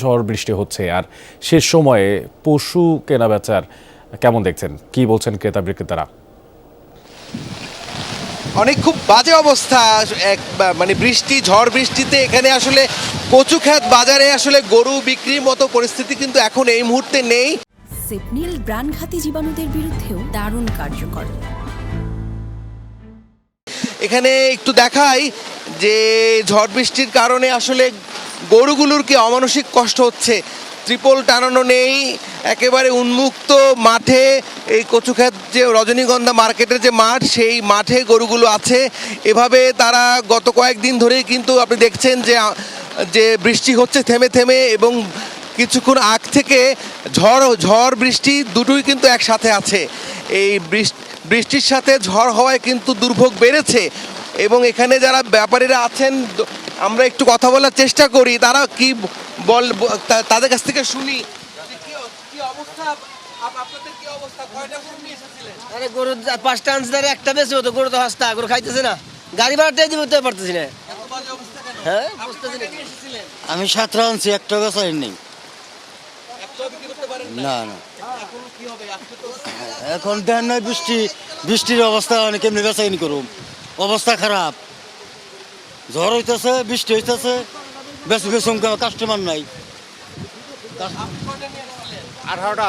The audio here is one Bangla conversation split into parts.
ঝড় বৃষ্টি হচ্ছে আর শেষ সময়ে পশু কেনা বেচার কেমন দেখছেন, কি বলছেন ক্রেতা বিক্রেতারা? অনেক খুব বাজে অবস্থা। মানে বৃষ্টি, ঝড় বৃষ্টিতে এখানে আসলে কচুক্ষেত বাজারে আসলে গরু বিক্রির মতো পরিস্থিতি কিন্তু এখন এই মুহূর্তে নেই। সিপনিল প্রাণঘাতী জীবাণুদের বিরুদ্ধেও দারুণ কার্যকর। এখানে একটু দেখাই যে ঝড় বৃষ্টির কারণে আসলে গরুগুলোর কি অমানসিক কষ্ট হচ্ছে। ত্রিপল টানানো নেই, একেবারে উন্মুক্ত মাঠে এই কচুক্ষেত যে রজনীগন্ধা মার্কেটের যে মাঠ, সেই মাঠে গরুগুলো আছে। এভাবে তারা গত কয়েকদিন ধরেই কিন্তু আপনি দেখছেন যে বৃষ্টি হচ্ছে থেমে থেমে, এবং কিছুক্ষণ আগ থেকে ঝড় বৃষ্টি দুটোই কিন্তু একসাথে আছে। এই বৃষ্টির সাথে ঝড় হওয়ায় কিন্তু দুর্ভোগ বেড়েছে। এবং এখানে যারা ব্যাপারীরা আছেন, আমরা একটু কথা বলার চেষ্টা করি, তারা কি তাদের কাছ থেকে শুনি কি অবস্থা। আপনাদের কি অবস্থা? কয়টা গরু নিয়ে এসেছিলেন? আরে গরু 5টা আনছি, তার একটা বেশি হতো, গরু তো হাসতা, গরু খাইতেছে না, গাড়ি ভাড়াটাই দিতে পারতেছি না। এত বাজে অবস্থা কেন? হ্যাঁ, আপনি কয়টা নিয়ে এসেছিলেন? আমি 7টা আনছি, একটা বেচাই নেই। একটাও বিক্রি করতে পারেন না? না না, এখন কি হবে? আজকে তো এখন দেন নয় বৃষ্টির অবস্থা, অনেক এমনি বেচাইনি করুম, অবস্থা খারাপ। ঝড় হইতেছে, বৃষ্টি হইতেছে, বেশি কাস্টমার নাই। আপনি কয়টা নিয়ে এসেছিলেন? 18টা,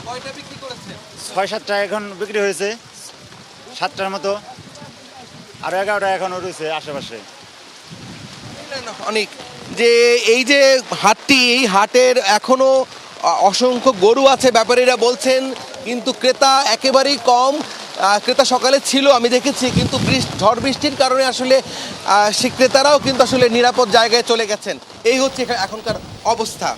কয়টা বিক্রি করেছেন? 6-7টা এখন বিক্রি হয়েছে, 7টার মতো, আর 11টা এখনো রয়েছে আশেপাশে। অনেক যে এই যে হাটটি, এই হাটের এখনো অসংখ্য গরু আছে ব্যাপারীরা বলছেন, কিন্তু ক্রেতা একেবারেই কম। ক্রেতা সকালে ছিল, আমি দেখেছি, কিন্তু ঝড় বৃষ্টির কারণে আসলে সে ক্রেতারাও কিন্তু আসলে নিরাপদ জায়গায় চলে গেছেন। এই হচ্ছে এখনকার অবস্থা।